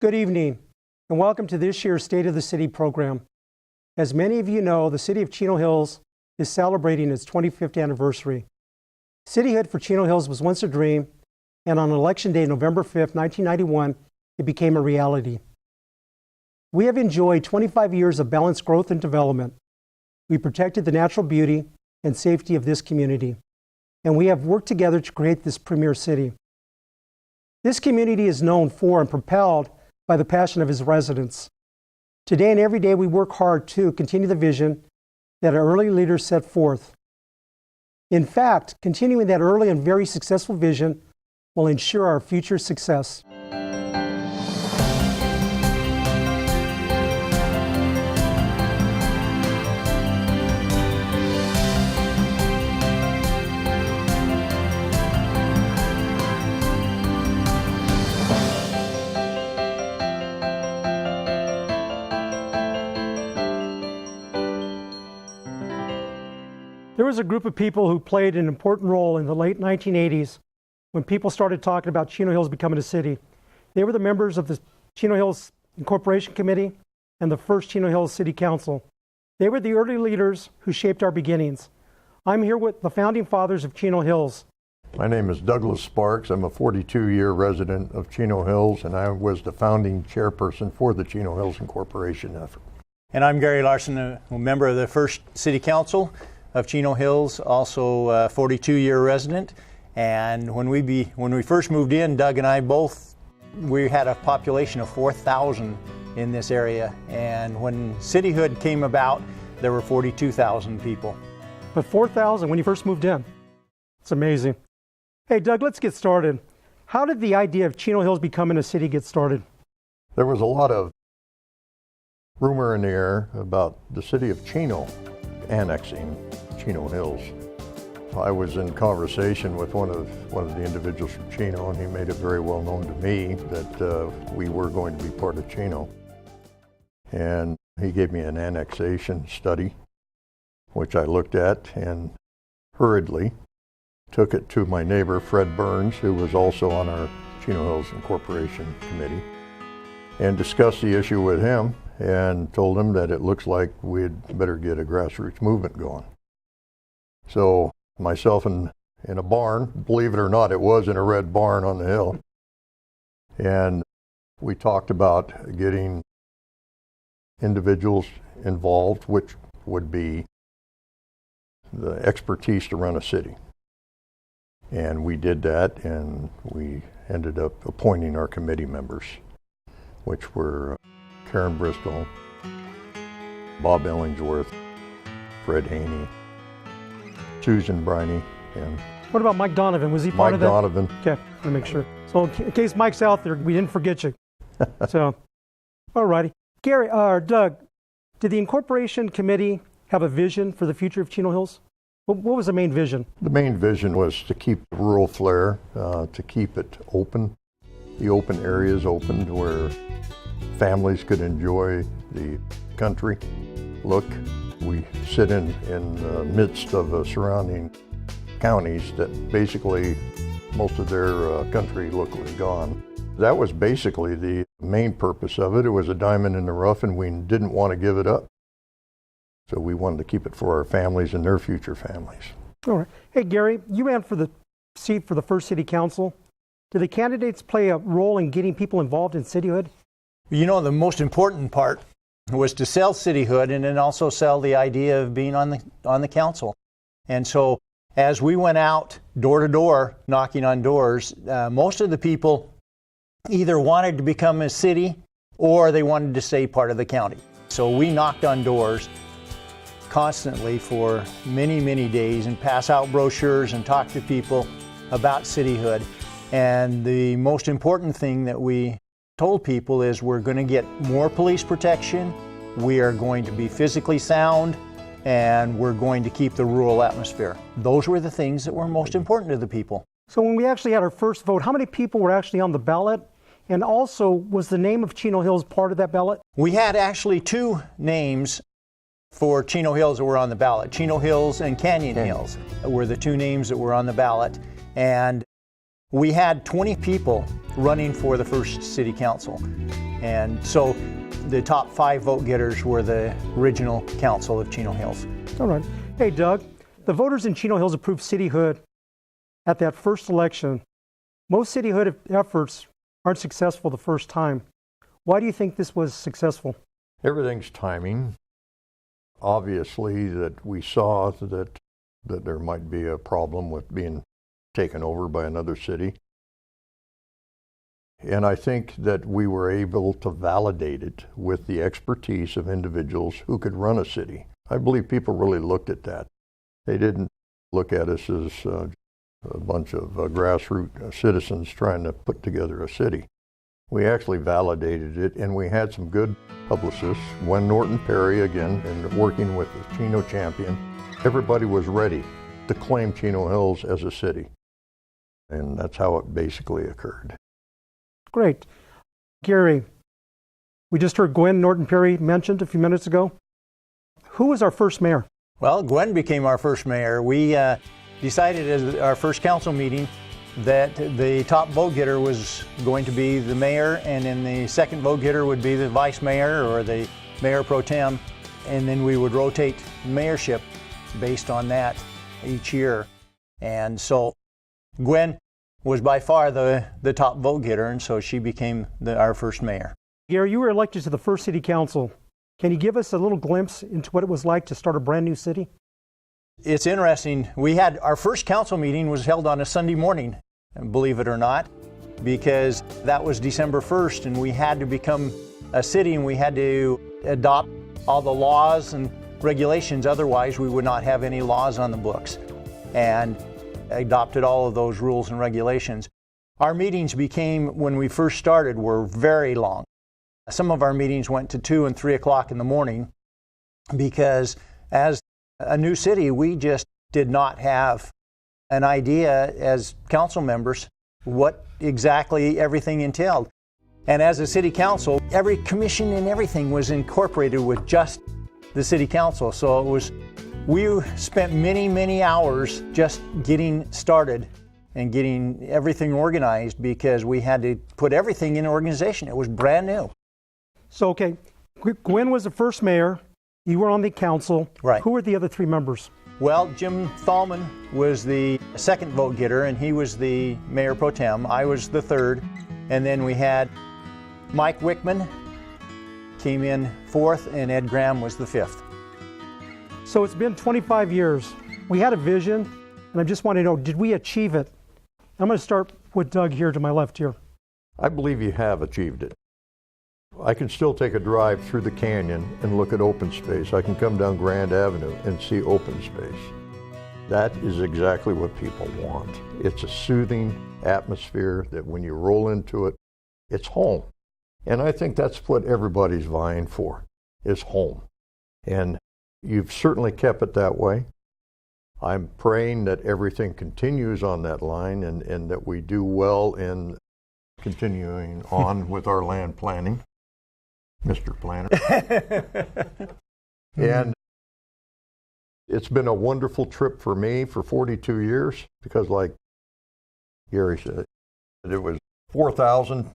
Good evening, and welcome to this year's State of the City program. As many of you know, the city of Chino Hills is celebrating its 25th anniversary. Cityhood for Chino Hills was once a dream, and on election day, November 5th, 1991, it became a reality. We have enjoyed 25 years of balanced growth and development. We protected the natural beauty and safety of this community, and we have worked together to create this premier city. This community is known for and propelled by the passion of its residents. Today and every day we work hard to continue the vision that our early leaders set forth. In fact, continuing that early and very successful vision will ensure our future success. There was a group of people who played an important role in the late 1980s when people started talking about Chino Hills becoming a city. They were the members of the Chino Hills Incorporation Committee and the first Chino Hills City Council. They were the early leaders who shaped our beginnings. I'm here with the founding fathers of Chino Hills. My name is Douglas Sparks. I'm a 42-year resident of Chino Hills, and I was the founding chairperson for the Chino Hills Incorporation effort. And I'm Gary Larson, a member of the first City Council of Chino Hills, also a 42-year resident. And when we first moved in, Doug and I we had a population of 4,000 in this area. And when Cityhood came about, there were 42,000 people. But 4,000 when you first moved in. It's amazing. Hey, Doug, let's get started. How did the idea of Chino Hills becoming a city get started? There was a lot of rumor in the air about the city of Chino annexing Chino Hills. I was in conversation with one of the individuals from Chino, and he made it very well known to me that we were going to be part of Chino. And he gave me an annexation study, which I looked at and hurriedly took it to my neighbor, Fred Burns, who was also on our Chino Hills Incorporation Committee, and discussed the issue with him and told him that it looks like we'd better get a grassroots movement going. So myself in a barn, believe it or not, it was in a red barn on the hill, and we talked about getting individuals involved, which would be the expertise to run a city. And we did that, and we ended up appointing our committee members, which were Karen Bristol, Bob Ellingsworth, Fred Haney, Susan Briney, and what about Mike Donovan? Was he part of that? Mike Donovan. Okay, let me make sure. So in case Mike's out there, we didn't forget you. So, all righty. Gary, Doug, did the Incorporation Committee have a vision for the future of Chino Hills? What was the main vision? The main vision was to keep the rural flair, to keep it open, the open areas open where families could enjoy the country look. We sit in the midst of surrounding counties that basically most of their country look was gone. That was basically the main purpose of it. It was a diamond in the rough, and we didn't want to give it up. So we wanted to keep it for our families and their future families. All right. Hey, Gary, you ran for the seat for the first city council. Did the candidates play a role in getting people involved in cityhood? You know, the most important part was to sell Cityhood and then also sell the idea of being on the council. And so as we went out door to door, knocking on doors, most of the people either wanted to become a city or they wanted to stay part of the county. So we knocked on doors constantly for many, many days and pass out brochures and talk to people about Cityhood. And the most important thing that we told people is we're going to get more police protection, we are going to be physically sound, and we're going to keep the rural atmosphere. Those were the things that were most important to the people. So when we actually had our first vote, how many people were actually on the ballot? And also, was the name of Chino Hills part of that ballot? We had actually two names for Chino Hills that were on the ballot. Chino Hills and Canyon Hills were the two names that were on the ballot. And we had 20 people running for the first city council. And so the top 5 vote getters were the original council of Chino Hills. All right. Hey, Doug, the voters in Chino Hills approved cityhood at that first election. Most cityhood efforts aren't successful the first time. Why do you think this was successful? Everything's timing. Obviously, that we saw that there might be a problem with being taken over by another city. And I think that we were able to validate it with the expertise of individuals who could run a city. I believe people really looked at that. They didn't look at us as a bunch of grassroots citizens trying to put together a city. We actually validated it, and we had some good publicists. When Norton Perry, again, and working with the Chino champion, everybody was ready to claim Chino Hills as a city. And that's how it basically occurred. Great. Gary, we just heard Gwen Norton Perry mentioned a few minutes ago. Who was our first mayor? Well, Gwen became our first mayor. We decided at our first council meeting that the top vote getter was going to be the mayor, and then the second vote getter would be the vice mayor or the mayor pro tem, and then we would rotate mayorship based on that each year. And so Gwen was by far the top vote getter, and so she became our first mayor. Gary, you were elected to the first city council. Can you give us a little glimpse into what it was like to start a brand new city? It's interesting. We had our first council meeting was held on a Sunday morning, believe it or not, because that was December 1st, and we had to become a city, and we had to adopt all the laws and regulations. Otherwise, we would not have any laws on the books, and adopted all of those rules and regulations. Our meetings became, when we first started, were very long. Some of our meetings went to 2 and 3 o'clock in the morning because as a new city, we just did not have an idea as council members what exactly everything entailed. And as a city council, every commission and everything was incorporated with just the city council. So we spent many, many hours just getting started and getting everything organized because we had to put everything in organization. It was brand new. So, okay, Gwen was the first mayor. You were on the council. Right. Who were the other 3 members? Well, Jim Thalman was the second vote getter, and he was the mayor pro tem. I was the third. And then we had Mike Wickman came in 4th, and Ed Graham was the 5th. So it's been 25 years. We had a vision, and I just want to know, did we achieve it? I'm going to start with Doug here to my left here. I believe you have achieved it. I can still take a drive through the canyon and look at open space. I can come down Grand Avenue and see open space. That is exactly what people want. It's a soothing atmosphere that when you roll into it, it's home. And I think that's what everybody's vying for, is home. And you've certainly kept it that way. I'm praying that everything continues on that line and that we do well in continuing on with our land planning. Mr. Planner. And it's been a wonderful trip for me for 42 years because, like Gary said, it was 4,000,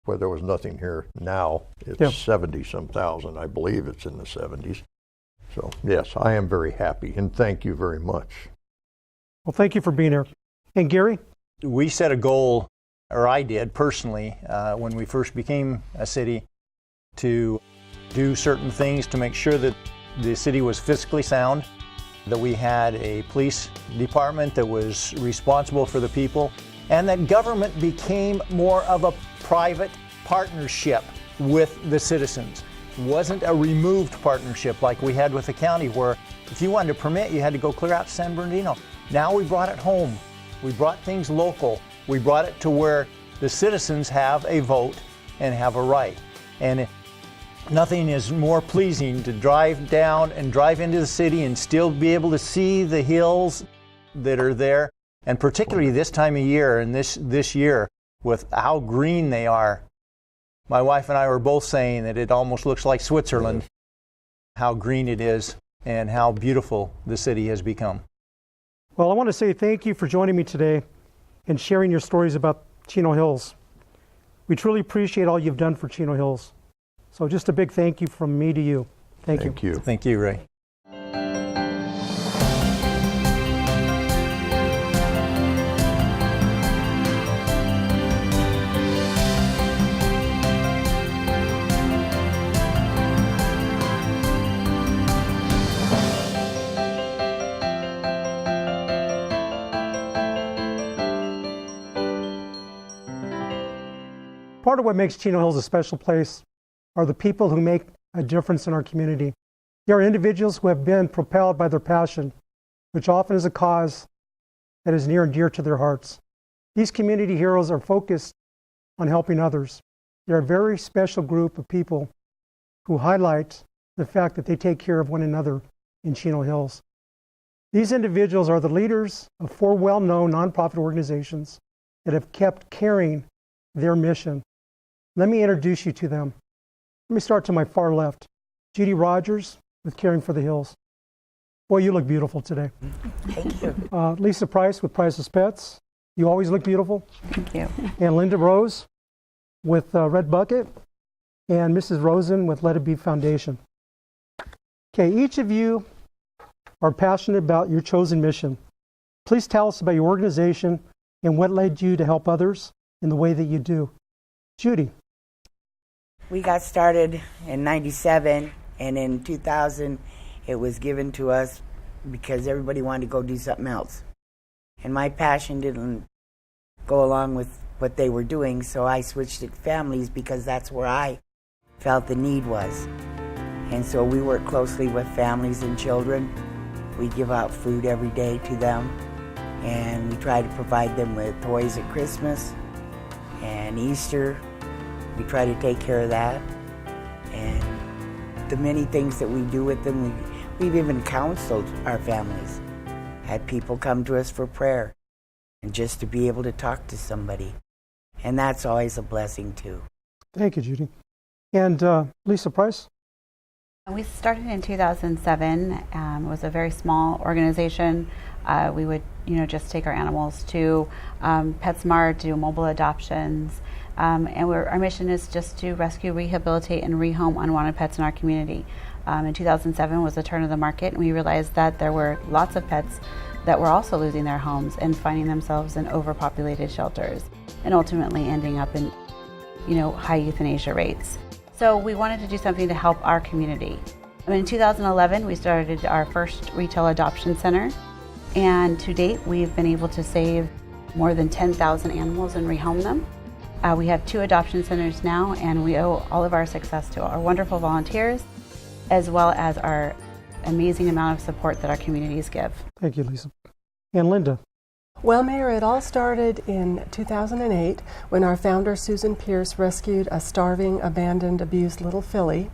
where there was nothing here. Now it's 70-some thousand. I believe it's in the 70s. So, yes, I am very happy, and thank you very much. Well, thank you for being here. And Gary? We set a goal, or I did personally, when we first became a city, to do certain things to make sure that the city was fiscally sound, that we had a police department that was responsible for the people, and that government became more of a private partnership with the citizens. It wasn't a removed partnership like we had with the county, where if you wanted a permit, you had to go clear out to San Bernardino. Now we brought it home. We brought things local. We brought it to where the citizens have a vote and have a right. And nothing is more pleasing to drive down and drive into the city and still be able to see the hills that are there. And particularly this time of year and this year with how green they are. My wife and I were both saying that it almost looks like Switzerland, how green it is and how beautiful the city has become. Well, I want to say thank you for joining me today. and sharing your stories about Chino Hills. We truly appreciate all you've done for Chino Hills. So just a big thank you from me to you. Thank you. Thank you. Thank you, Ray. Part of what makes Chino Hills a special place are the people who make a difference in our community. They are individuals who have been propelled by their passion, which often is a cause that is near and dear to their hearts. These community heroes are focused on helping others. They're a very special group of people who highlight the fact that they take care of one another in Chino Hills. These individuals are the leaders of 4 well-known nonprofit organizations that have kept carrying their mission. Let me introduce you to them. Let me start to my far left. Judy Rogers with Caring for the Hills. Boy, you look beautiful today. Thank you. Lisa Price with Price's Pets. You always look beautiful. Thank you. And Linda Rose with Red Bucket. And Mrs. Rosen with Let It Be Foundation. Okay, each of you are passionate about your chosen mission. Please tell us about your organization and what led you to help others in the way that you do. Judy. We got started in 97, and in 2000 it was given to us because everybody wanted to go do something else. And my passion didn't go along with what they were doing, so I switched to families because that's where I felt the need was. And so we work closely with families and children. We give out food every day to them, and we try to provide them with toys at Christmas and Easter. We try to take care of that. And the many things that we do with them, we've even counseled our families. Had people come to us for prayer and just to be able to talk to somebody. And that's always a blessing too. Thank you, Judy. And Lisa Price? We started in 2007. It was a very small organization. We would, just take our animals to PetSmart, do mobile adoptions, and our mission is just to rescue, rehabilitate, and rehome unwanted pets in our community. In 2007 was the turn of the market, and we realized that there were lots of pets that were also losing their homes and finding themselves in overpopulated shelters, and ultimately ending up in, high euthanasia rates. So we wanted to do something to help our community. In 2011, we started our first retail adoption center, and to date, we've been able to save more than 10,000 animals and rehome them. We have 2 adoption centers now, and we owe all of our success to our wonderful volunteers, as well as our amazing amount of support that our communities give. Thank you, Lisa. And Linda? Well, Mayor, it all started in 2008 when our founder, Susan Pierce, rescued a starving, abandoned, abused little filly.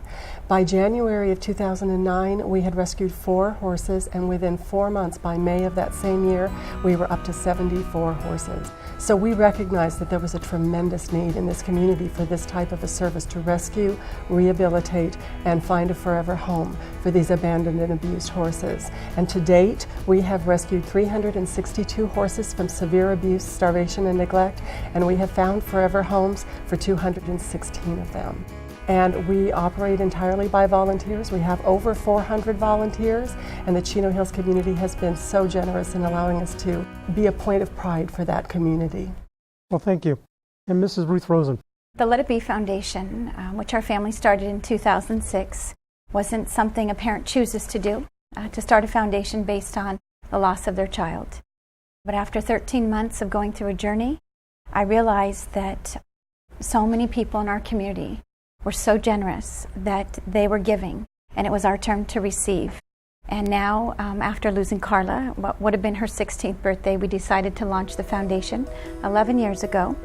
By January of 2009, we had rescued 4 horses, and within 4 months, by May of that same year, we were up to 74 horses. So we recognized that there was a tremendous need in this community for this type of a service to rescue, rehabilitate, and find a forever home for these abandoned and abused horses. And to date, we have rescued 362 horses from severe abuse, starvation, and neglect, and we have found forever homes for 216 of them. And we operate entirely by volunteers. We have over 400 volunteers, and the Chino Hills community has been so generous in allowing us to be a point of pride for that community. Well, thank you. And Mrs. Ruth Rosen? The Let It Be Foundation, which our family started in 2006, wasn't something a parent chooses to do, to start a foundation based on the loss of their child. But after 13 months of going through a journey, I realized that so many people in our community were so generous that they were giving, and it was our turn to receive. And now, after losing Carla, what would have been her 16th birthday, we decided to launch the foundation 11 years ago.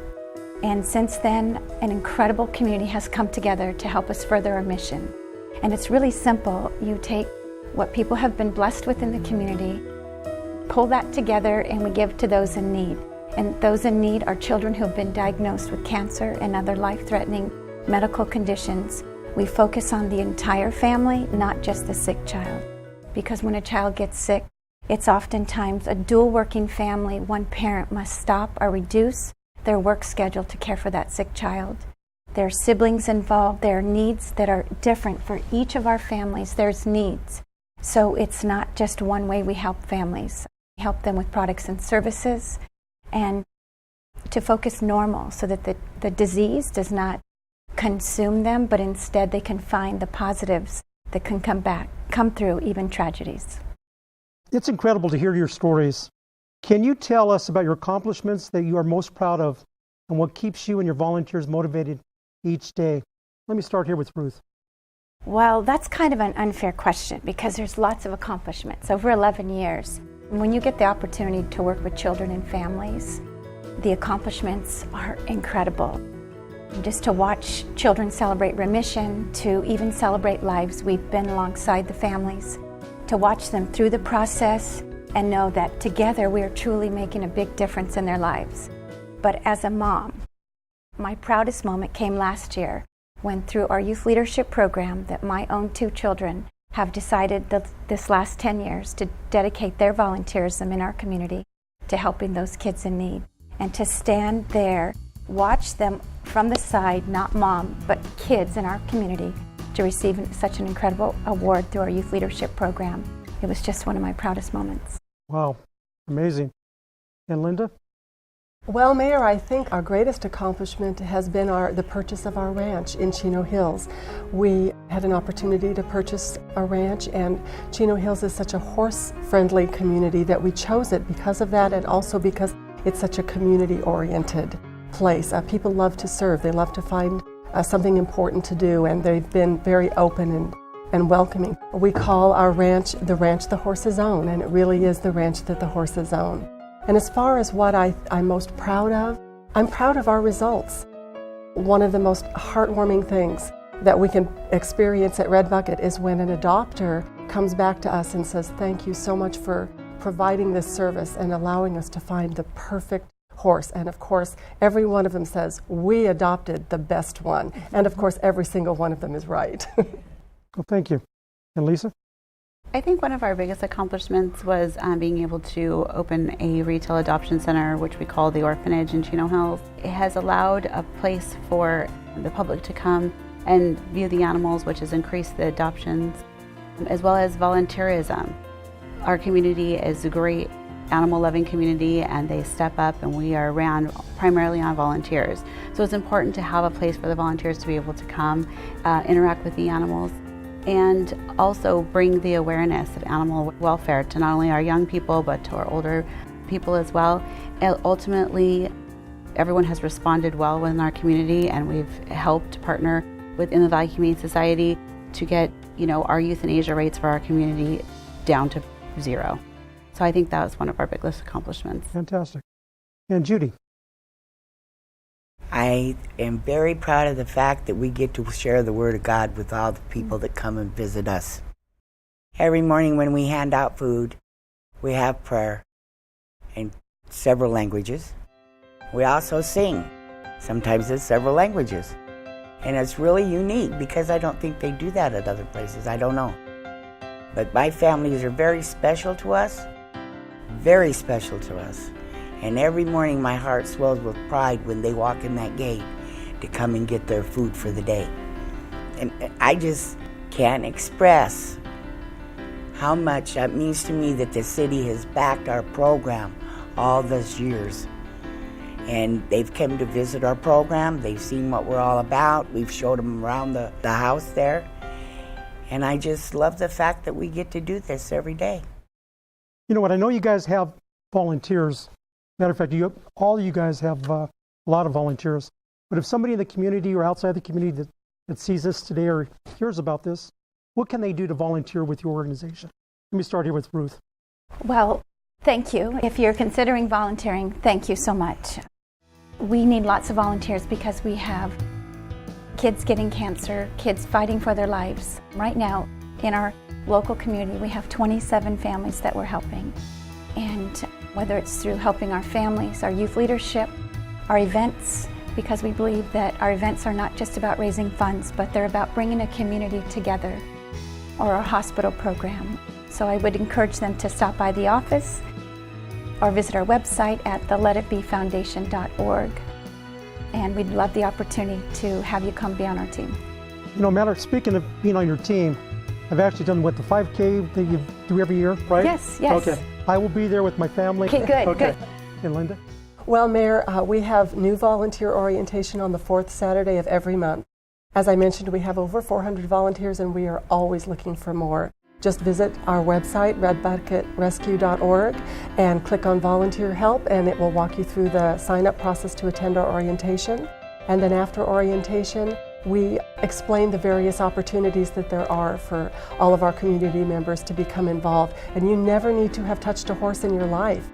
And since then, an incredible community has come together to help us further our mission. And it's really simple. You take what people have been blessed with in the community, pull that together, and we give to those in need. And those in need are children who have been diagnosed with cancer and other life-threatening medical conditions. We focus on the entire family, not just the sick child. Because when a child gets sick, It's oftentimes a dual working family. One parent must stop or reduce their work schedule to care for that sick child. There are siblings involved. There are needs that are different for each of our families. There's needs. So it's not just one way we help families. We help them with products and services and to focus normal so that the disease does not consume them, but instead they can find the positives that can come through even tragedies. It's incredible to hear your stories. Can you tell us about your accomplishments that you are most proud of and what keeps you and your volunteers motivated each day? Let me start here with Ruth. Well, that's kind of an unfair question because there's lots of accomplishments over 11 years. When you get the opportunity to work with children and families, the accomplishments are incredible. Just to watch children celebrate remission, to even celebrate lives, we've been alongside the families, to watch them through the process and know that together we are truly making a big difference in their lives. But as a mom, my proudest moment came last year when through our youth leadership program that my own 2 children have decided this last 10 years to dedicate their volunteerism in our community to helping those kids in need. And to stand there, watch them from the side, not mom, but kids in our community, to receive such an incredible award through our youth leadership program. It was just one of my proudest moments. Wow, amazing. And Linda? Well, Mayor, I think our greatest accomplishment has been the purchase of our ranch in Chino Hills. We had an opportunity to purchase a ranch, and Chino Hills is such a horse-friendly community that we chose it because of that, and also because it's such a community-oriented place. People love to serve. They love to find something important to do, and they've been very open and welcoming. We call our ranch the horses own, and it really is the ranch that the horses own. And as far as what I'm most proud of, I'm proud of our results. One of the most heartwarming things that we can experience at Red Bucket is when an adopter comes back to us and says, "Thank you so much for providing this service and allowing us to find the perfect horse." And of course, every one of them says, "We adopted the best one." And of course, every single one of them is right. Well, thank you. And Lisa? I think one of our biggest accomplishments was being able to open a retail adoption center, which we call the Orphanage in Chino Hills. It has allowed a place for the public to come and view the animals, which has increased the adoptions, as well as volunteerism. Our community is a great animal-loving community, and they step up, and we are ran primarily on volunteers. So it's important to have a place for the volunteers to be able to come, interact with the animals, and also bring the awareness of animal welfare to not only our young people, but to our older people as well. And ultimately, everyone has responded well within our community, and we've helped partner within the Valley Humane Society to get, our euthanasia rates for our community down to 0. So I think that was one of our biggest accomplishments. Fantastic. And Judy? I am very proud of the fact that we get to share the Word of God with all the people that come and visit us. Every morning when we hand out food, we have prayer in several languages. We also sing. Sometimes it's several languages. And it's really unique because I don't think they do that at other places. I don't know. But my families are very special to us, very special to us. And every morning my heart swells with pride when they walk in that gate to come and get their food for the day. And I just can't express how much that means to me that the city has backed our program all those years. And they've come to visit our program. They've seen what we're all about. We've showed them around the house there. And I just love the fact that we get to do this every day. You know what? I know you guys have volunteers. Matter of fact, all you guys have a lot of volunteers. But if somebody in the community or outside the community that sees this today or hears about this, what can they do to volunteer with your organization? Let me start here with Ruth. Well, thank you. If you're considering volunteering, thank you so much. We need lots of volunteers because we have kids getting cancer, kids fighting for their lives. Right now, in our local community, we have 27 families that we're helping. And whether it's through helping our families, our youth leadership, our events, because we believe that our events are not just about raising funds, but they're about bringing a community together, or our hospital program. So I would encourage them to stop by the office or visit our website at theletitbefoundation.org. And we'd love the opportunity to have you come be on our team. You know, Matter, speaking of being on your team, I've actually done the 5K that you do every year, right? Yes, yes. Okay. I will be there with my family. Okay, good, good. And Linda? Well, Mayor, we have new volunteer orientation on the fourth Saturday of every month. As I mentioned, we have over 400 volunteers and we are always looking for more. Just visit our website, redbucketrescue.org, and click on Volunteer Help, and it will walk you through the sign-up process to attend our orientation. And then after orientation, we explain the various opportunities that there are for all of our community members to become involved. And you never need to have touched a horse in your life.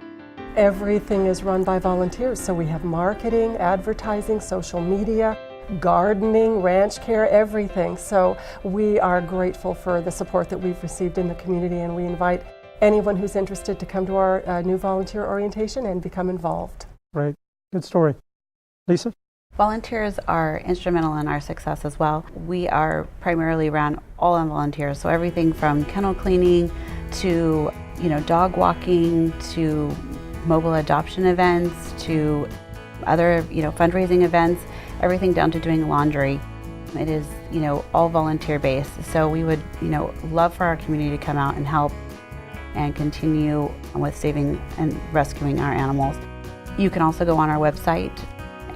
Everything is run by volunteers, so we have marketing, advertising, social media, gardening, ranch care, everything. So we are grateful for the support that we've received in the community, and we invite anyone who's interested to come to our new volunteer orientation and become involved. Right. Good story. Lisa? Volunteers are instrumental in our success as well. We are primarily ran all on volunteers, so everything from kennel cleaning to, dog walking to mobile adoption events to other, fundraising events, everything down to doing laundry. It is, all volunteer based. So we would, love for our community to come out and help and continue with saving and rescuing our animals. You can also go on our website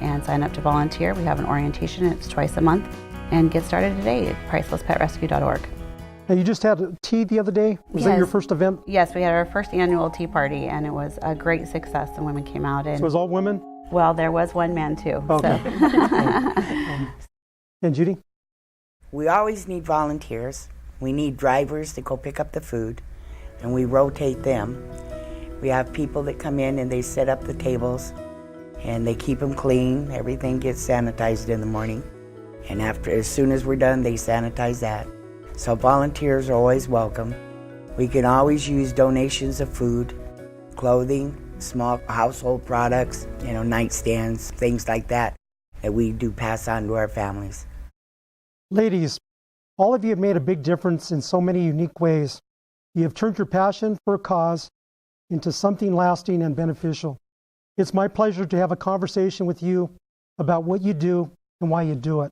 and sign up to volunteer. We have an orientation, it's twice a month, and get started today at pricelesspetrescue.org. Now, you just had a tea the other day. Was that your first event? Yes, we had our first annual tea party, and it was a great success. The women came out. And so it was all women? Well, there was one man too. Okay. So. And Judy? We always need volunteers. We need drivers to go pick up the food, and we rotate them. We have people that come in and they set up the tables, and they keep them clean. Everything gets sanitized in the morning, and as soon as we're done, they sanitize that. So volunteers are always welcome. We can always use donations of food, clothing, small household products, nightstands, things like that we do pass on to our families. Ladies, all of you have made a big difference in so many unique ways. You have turned your passion for a cause into something lasting and beneficial. It's my pleasure to have a conversation with you about what you do and why you do it.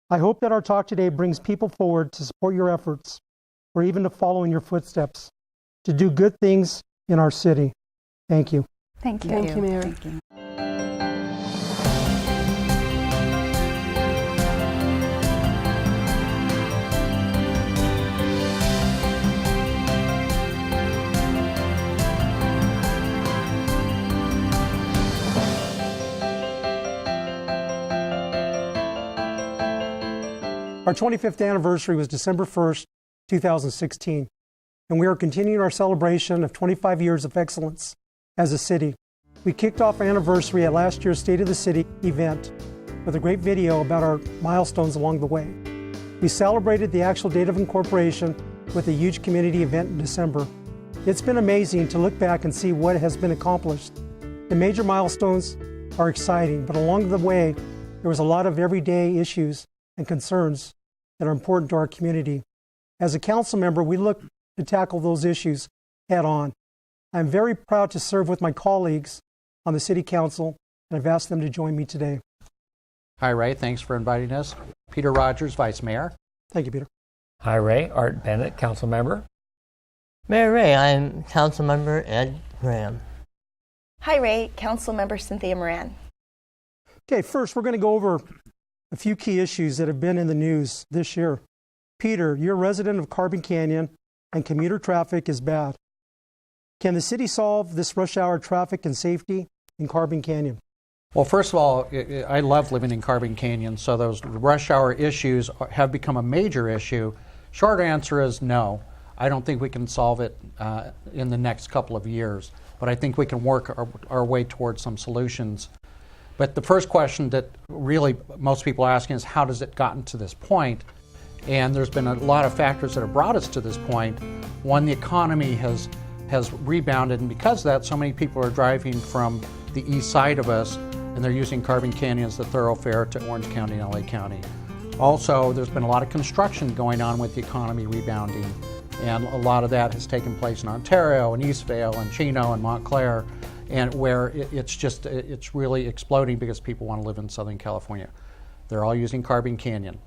I hope that our talk today brings people forward to support your efforts, or even to follow in your footsteps, to do good things in our city. Thank you. Thank you. Thank you, Mayor. Thank you. Our 25th anniversary was December 1st, 2016, and we are continuing our celebration of 25 years of excellence as a city. We kicked off our anniversary at last year's State of the City event with a great video about our milestones along the way. We celebrated the actual date of incorporation with a huge community event in December. It's been amazing to look back and see what has been accomplished. The major milestones are exciting, but along the way, there was a lot of everyday issues and concerns that are important to our community. As a council member, we look to tackle those issues head on. I'm very proud to serve with my colleagues on the City Council, and I've asked them to join me today. Hi, Ray. Thanks for inviting us. Peter Rogers, Vice Mayor. Thank you, Peter. Hi, Ray. Art Bennett, Council Member. Mayor Ray, I'm Council Member Ed Graham. Hi, Ray. Council Member Cynthia Moran. Okay, first we're going to go over a few key issues that have been in the news this year. Peter, you're a resident of Carbon Canyon, and commuter traffic is bad. Can the city solve this rush hour traffic and safety in Carbon Canyon? Well, first of all, I love living in Carbon Canyon, so those rush hour issues have become a major issue. Short answer is no. I don't think we can solve it in the next couple of years, but I think we can work our way towards some solutions. But the first question that really most people are asking is, how does it gotten to this point? And there's been a lot of factors that have brought us to this point. One, the economy has rebounded, and because of that, so many people are driving from the east side of us, and they're using Carbon Canyon as the thoroughfare to Orange County and LA County. Also, there's been a lot of construction going on with the economy rebounding, And a lot of that has taken place in Ontario and Eastvale and Chino and Montclair, and where it's really exploding because people want to live in Southern California. They're all using Carbon Canyon.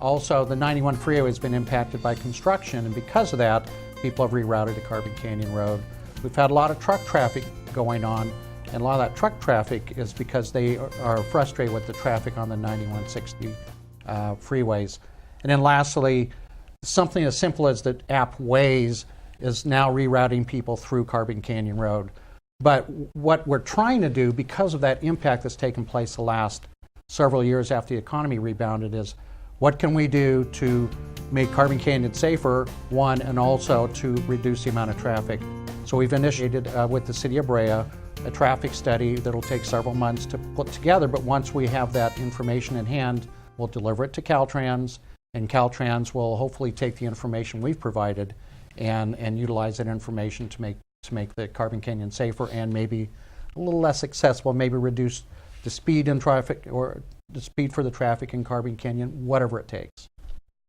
Also, the 91 freeway has been impacted by construction, and because of that, people have rerouted to Carbon Canyon Road. We've had a lot of truck traffic going on, and a lot of that truck traffic is because they are frustrated with the traffic on the 9160 freeways. And then lastly, something as simple as the app Waze is now rerouting people through Carbon Canyon Road. But what we're trying to do, because of that impact that's taken place the last several years after the economy rebounded, is what can we do to make Carbon Canyon safer, one, and also to reduce the amount of traffic. So we've initiated with the City of Brea a traffic study that'll take several months to put together, but once we have that information in hand, we'll deliver it to Caltrans, and Caltrans will hopefully take the information we've provided and utilize that information to make the Carbon Canyon safer and maybe a little less accessible, maybe reduce the speed in traffic or the speed for the traffic in Carbon Canyon, whatever it takes.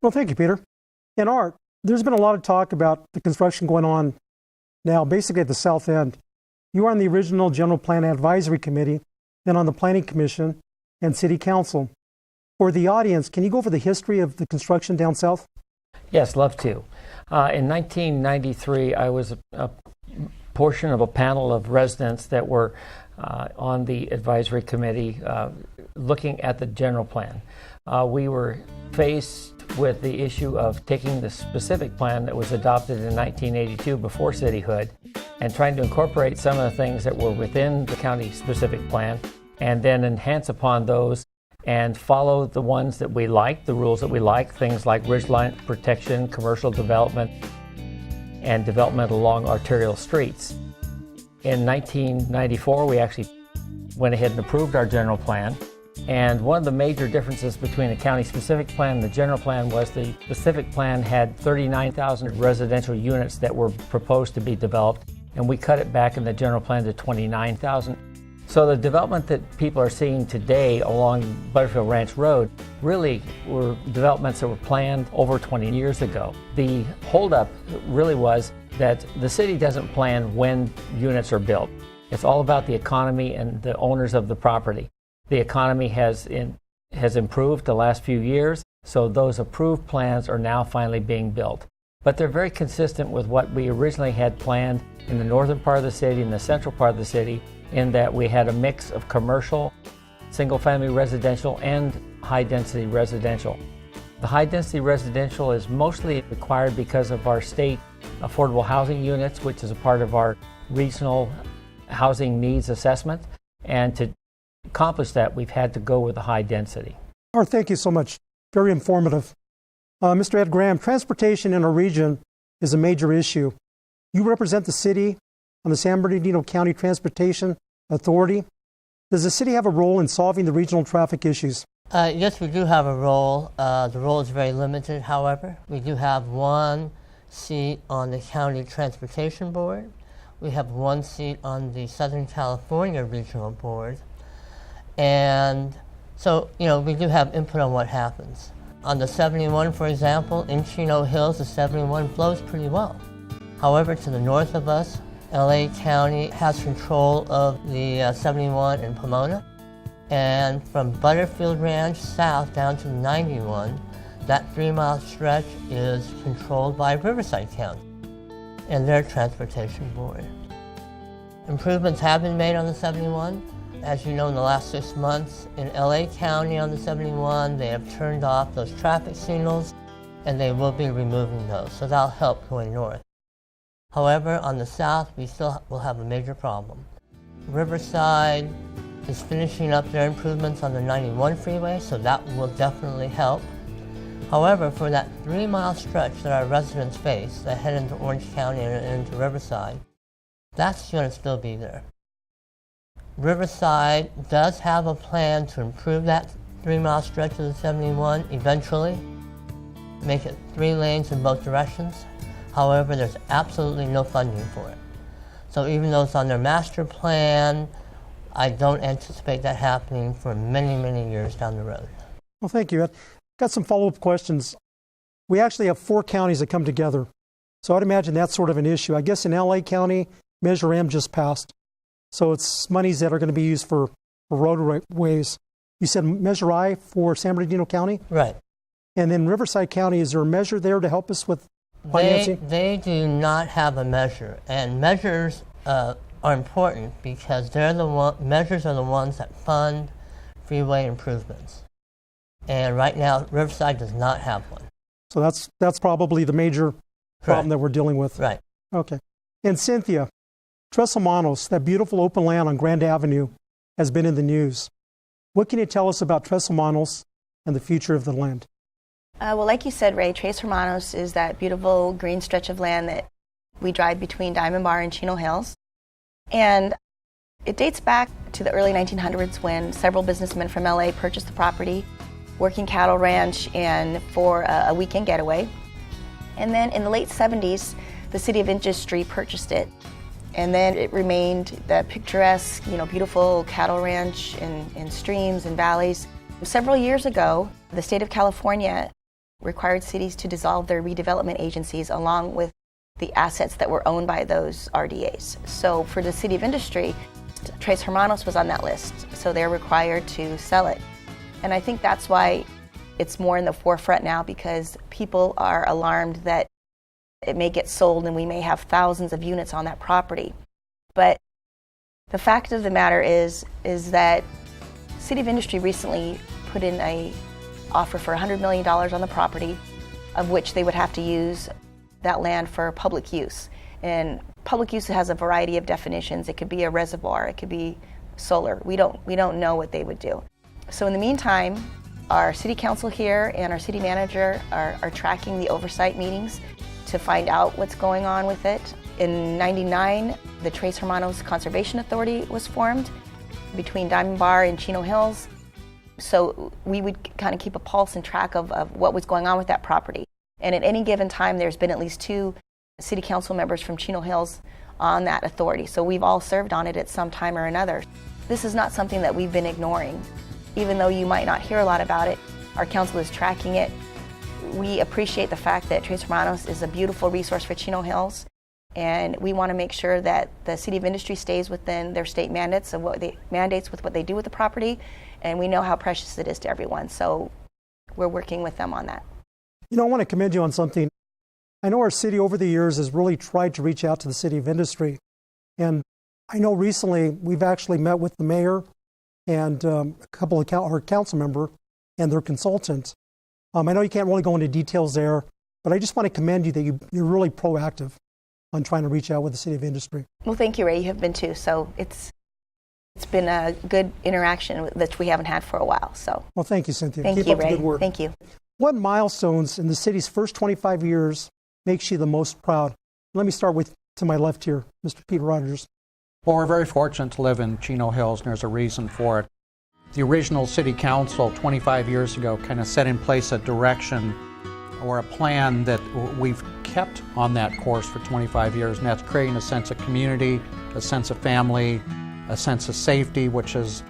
Well, thank you, Peter. And Art, there's been a lot of talk about the construction going on now, basically at the south end. You are on the original General Plan Advisory Committee, then on the Planning Commission and City Council. For the audience, can you go over the history of the construction down south? Yes, love to. In 1993, I was a portion of a panel of residents that were on the advisory committee looking at the general plan. We were faced with the issue of taking the specific plan that was adopted in 1982 before Cityhood and trying to incorporate some of the things that were within the county specific plan and then enhance upon those and follow the ones that we like, the rules that we like, things like ridgeline protection, commercial development, and development along arterial streets. In 1994, we actually went ahead and approved our general plan. And one of the major differences between the county-specific plan and the general plan was the specific plan had 39,000 residential units that were proposed to be developed, and we cut it back in the general plan to 29,000. So the development that people are seeing today along Butterfield Ranch Road really were developments that were planned over 20 years ago. The holdup really was that the city doesn't plan when units are built. It's all about the economy and the owners of the property. The economy has improved the last few years, so those approved plans are now finally being built. But they're very consistent with what we originally had planned in the northern part of the city and the central part of the city, in that we had a mix of commercial, single-family residential, and high-density residential. The high-density residential is mostly required because of our state affordable housing units, which is a part of our regional housing needs assessment. And to accomplish that, we've had to go with the high density. Art, thank you so much. Very informative. Mr. Ed Graham, transportation in our region is a major issue. You represent the city on the San Bernardino County Transportation Authority. Does the city have a role in solving the regional traffic issues? Yes, we do have a role. The role is very limited, however. We do have one seat on the County Transportation Board. We have one seat on the Southern California Regional Board. And so, we do have input on what happens. On the 71, for example, in Chino Hills, the 71 flows pretty well. However, to the north of us, LA County has control of the 71 in Pomona. And from Butterfield Ranch south down to 91, that 3-mile stretch is controlled by Riverside County and their transportation board. Improvements have been made on the 71. As you know, in the last 6 months in LA County on the 71, they have turned off those traffic signals and they will be removing those. So that'll help going north. However, on the south, we still will have a major problem. Riverside is finishing up their improvements on the 91 freeway, so that will definitely help. However, for that 3-mile stretch that our residents face that head into Orange County and into Riverside, that's going to still be there. Riverside does have a plan to improve that 3-mile stretch of the 71 eventually, make it 3 lanes in both directions. However, there's absolutely no funding for it. So even though it's on their master plan, I don't anticipate that happening for many, many years down the road. Well, thank you. I've got some follow-up questions. We actually have 4 counties that come together. So I'd imagine that's sort of an issue. I guess in LA County, Measure M just passed. So it's monies that are going to be used for roadways. You said Measure I for San Bernardino County? Right. And then Riverside County, is there a measure there to help us with financing? They do not have a measure, and measures are important because measures are the ones that fund freeway improvements. And right now, Riverside does not have one. So that's probably the major problem that we're dealing with. Right. Okay. And Cynthia, Tres Hermanos, that beautiful open land on Grand Avenue, has been in the news. What can you tell us about Tres Hermanos and the future of the land? Well, like you said, Ray, Tres Hermanos is that beautiful green stretch of land that we drive between Diamond Bar and Chino Hills. And it dates back to the early 1900s when several businessmen from LA purchased the property, working cattle ranch and for a weekend getaway. And then in the late 70s, the City of Industry purchased it. And then it remained the picturesque, beautiful cattle ranch and streams and valleys. Several years ago, the state of California required cities to dissolve their redevelopment agencies along with the assets that were owned by those RDAs. So for the City of Industry, Tres Hermanos was on that list, so they're required to sell it. And I think that's why it's more in the forefront now, because people are alarmed that it may get sold and we may have thousands of units on that property. But the fact of the matter is that City of Industry recently put in an offer for $100 million on the property, of which they would have to use that land for public use. And public use has a variety of definitions. It could be a reservoir, it could be solar. We don't know what they would do. So in the meantime, our city council here and our city manager are tracking the oversight meetings to find out what's going on with it. In '99, the Tres Hermanos Conservation Authority was formed between Diamond Bar and Chino Hills. So we would kind of keep a pulse and track of what was going on with that property. And at any given time, there's been at least 2 city council members from Chino Hills on that authority. So we've all served on it at some time or another. This is not something that we've been ignoring. Even though you might not hear a lot about it, our council is tracking it. We appreciate the fact that Tres Hermanos is a beautiful resource for Chino Hills, and we want to make sure that the City of Industry stays within their state mandates of what they do with the property, and we know how precious it is to everyone. So we're working with them on that. I want to commend you on something. I know our city over the years has really tried to reach out to the City of Industry, and I know recently we've actually met with the mayor and a couple of our council member and their consultant. I know you can't really go into details there, but I just want to commend you that you're really proactive on trying to reach out with the City of Industry. Well, thank you, Ray. You have been too. So it's been a good interaction that we haven't had for a while. So. Well, thank you, Cynthia. Thank Keep you, up Ray. the good work. Thank you. What milestones in the city's first 25 years makes you the most proud? Let me start with, to my left here, Mr. Pete Rogers. Well, we're very fortunate to live in Chino Hills, and there's a reason for it. The original city council 25 years ago kind of set in place a direction or a plan that we've kept on that course for 25 years, and that's creating a sense of community, a sense of family, a sense of safety, which has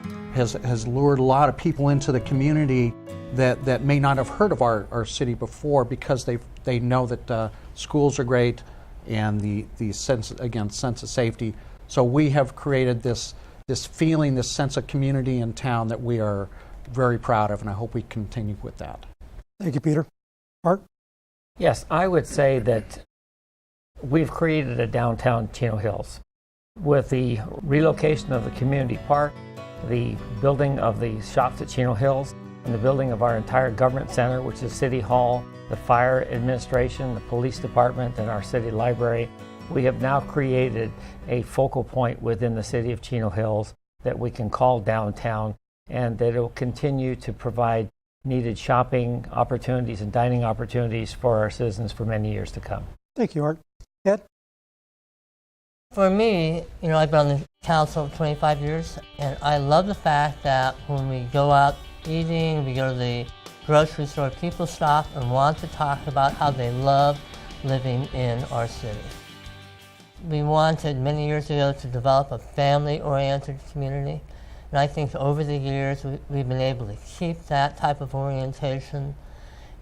lured a lot of people into the community that may not have heard of our city before, because they know that schools are great and the sense of safety. So we have created this feeling, this sense of community in town that we are very proud of, and I hope we continue with that. Thank you, Peter. Art? Yes, I would say that we've created a downtown Chino Hills with the relocation of the community park, the building of the shops at Chino Hills, and the building of our entire government center, which is City Hall, the fire administration, the police department, and our city library. We have now created a focal point within the city of Chino Hills that we can call downtown, and that it will continue to provide needed shopping opportunities and dining opportunities for our citizens for many years to come. Thank you, Art. Ed? For me, I've been on the council 25 years, and I love the fact that when we go out eating, we go to the grocery store, people stop and want to talk about how they love living in our city. We wanted many years ago to develop a family-oriented community, and I think over the years we've been able to keep that type of orientation,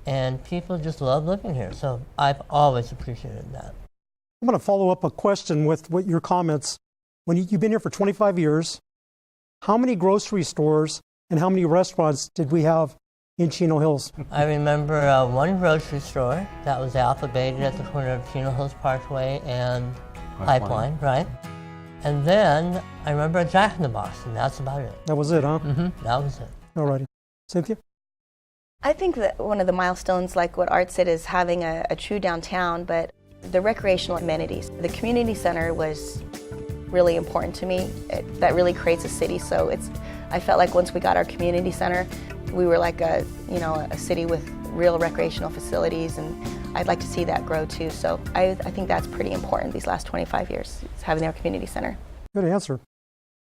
and people just love living here, so I've always appreciated that. I'm going to follow up a question with what your comments. When you've been here for 25 years, how many grocery stores and how many restaurants did we have in Chino Hills? I remember one grocery store that was alphabeted at the corner of Chino Hills Parkway and Pipeline, right? And then I remember a Jack in the Box, and that's about it. That was it, huh? Mm-hmm. That was it. All righty. Cynthia? I think that one of the milestones, like what Art said, is having a true downtown, but the recreational amenities. The community center was really important to me. That really creates a city. So I felt like once we got our community center, we were like a city with real recreational facilities, and I'd like to see that grow too. So I think that's pretty important these last 25 years, is having our community center. Good answer.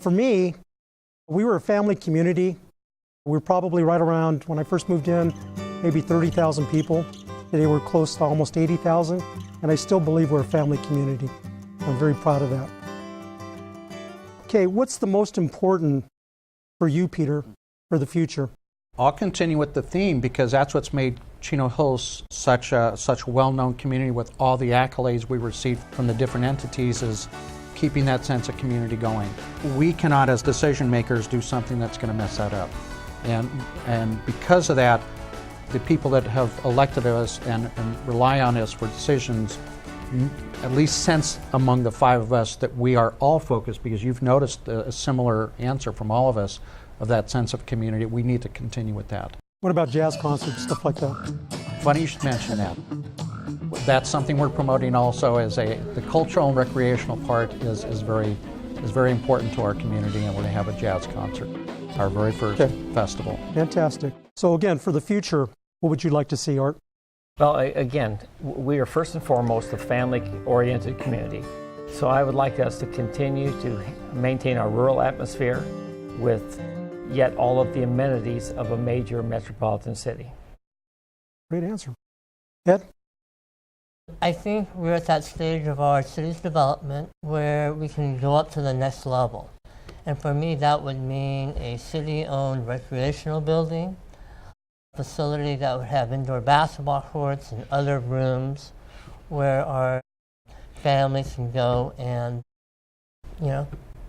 For me, we were a family community. We were probably right around, when I first moved in, maybe 30,000 people. Today we're close to almost 80,000, and I still believe we're a family community. I'm very proud of that. Okay, what's the most important for you, Peter, for the future? I'll continue with the theme because that's what's made Chino Hills such a well-known community with all the accolades we received from the different entities, is keeping that sense of community going. We cannot, as decision makers, do something that's going to mess that up. And because of that, the people that have elected us and rely on us for decisions at least sense among the five of us that we are all focused, because you've noticed a similar answer from all of us of that sense of community. We need to continue with that. What about jazz concerts, stuff like that? Funny you should mention that. That's something we're promoting also as the cultural and recreational part is very important to our community, and we're going to have a jazz concert, our very first festival. Fantastic. So again, for the future, what would you like to see, Art? Well, again, we are first and foremost a family-oriented community. So I would like us to continue to maintain our rural atmosphere with yet all of the amenities of a major metropolitan city. Great answer. Ed? I think we're at that stage of our city's development where we can go up to the next level. And for me, that would mean a city-owned recreational building, facility that would have indoor basketball courts and other rooms where our families can go and,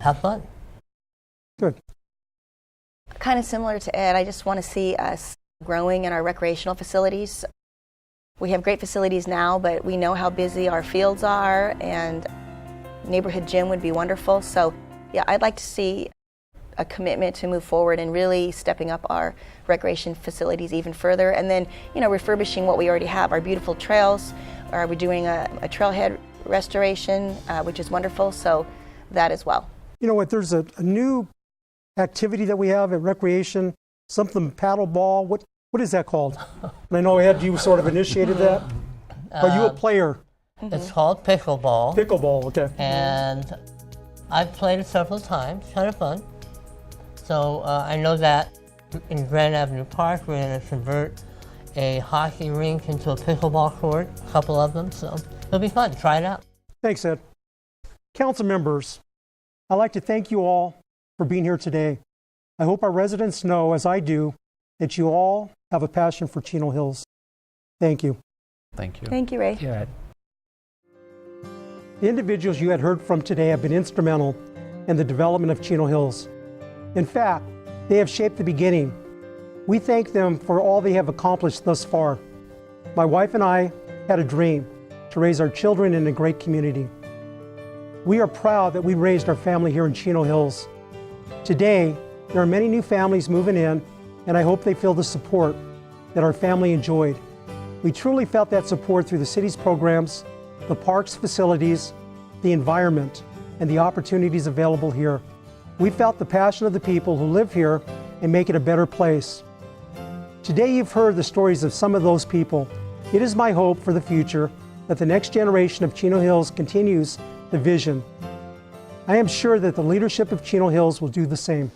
have fun. Good. Kind of similar to Ed, I just want to see us growing in our recreational facilities. We have great facilities now, but we know how busy our fields are, and neighborhood gym would be wonderful. So yeah, I'd like to see a commitment to move forward and really stepping up our recreation facilities even further, and then refurbishing what we already have, our beautiful trails. We're doing a trailhead restoration, which is wonderful, so that as well. You know what, there's a new activity that we have at recreation, something paddle ball. What is that called? And I know, Ed, you sort of initiated that. Are you a player? It's called pickleball. Pickleball, okay. And I've played it several times, kind of fun. So I know that in Grand Avenue Park, we're going to convert a hockey rink into a pickleball court, a couple of them, so it'll be fun. Try it out. Thanks, Ed. Council members, I'd like to thank you all for being here today. I hope our residents know, as I do, that you all have a passion for Chino Hills. Thank you. Thank you. Thank you, Ray. Yeah. The individuals you had heard from today have been instrumental in the development of Chino Hills. In fact, they have shaped the beginning. We thank them for all they have accomplished thus far. My wife and I had a dream to raise our children in a great community. We are proud that we raised our family here in Chino Hills. Today, there are many new families moving in, and I hope they feel the support that our family enjoyed. We truly felt that support through the city's programs, the park's facilities, the environment, and the opportunities available here. We felt the passion of the people who live here and make it a better place. Today you've heard the stories of some of those people. It is my hope for the future that the next generation of Chino Hills continues the vision. I am sure that the leadership of Chino Hills will do the same.